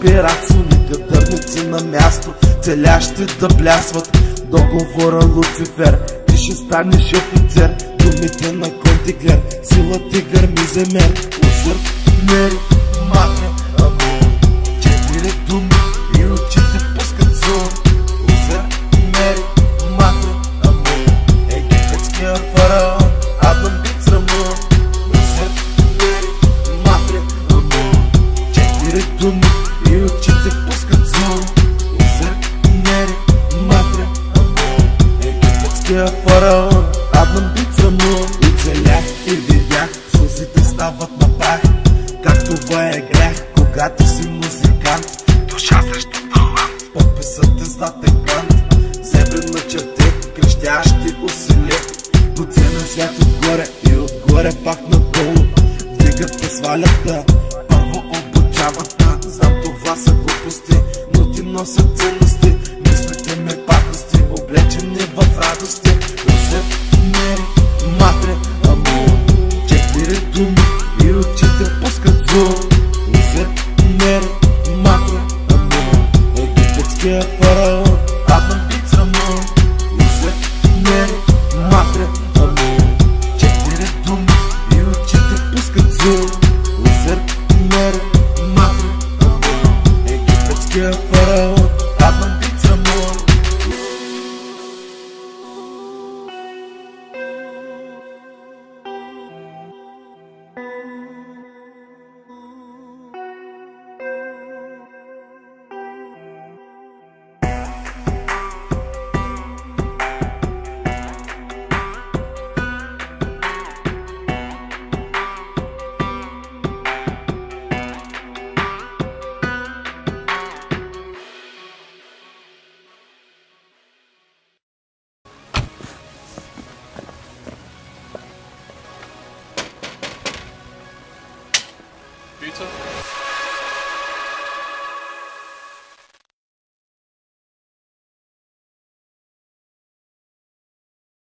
пирацуни, кадърници на място, целящи да блясват. Договора Луцифер, ти ще станеш офицер. Думите на Контиглер, сила тигър миземер. Усърд, мери, матре, амор. 4 думи и очите пускат зор. Усърд, мери, матре, амор. Египетския фараон, Адам Биц Рамон. Усърд, мери, матре, амор. 4 думи и очите пускат зор. Усърд, мери, матре, амор. Египетския фараон, Адам Биц Рамон. И целях и видях, сълзите стават на прах. Как това е грех, когато си музикант. Душа срещу талант, подписът е златен кант. Зебри на черти, крещящи усили. Доценен свят отгоре и отгоре пак надолу. Вдигат те, свалят те, първо обучават те. Знам това са глупости, но ти носят ценности. Мислите ме пакости, облечени в радости. Усърд, мери, матре, амор. 4 думи и очите пускат зор. Усърд, мери, матре, амор. Египетския фараон, Адам Биц Рамон. Усърд, мери, матре, амор. 4 думи и очите пускат зор. Усърд, мери, матре, амор. Египетския фараон, Адам Биц Рамон. Pizza?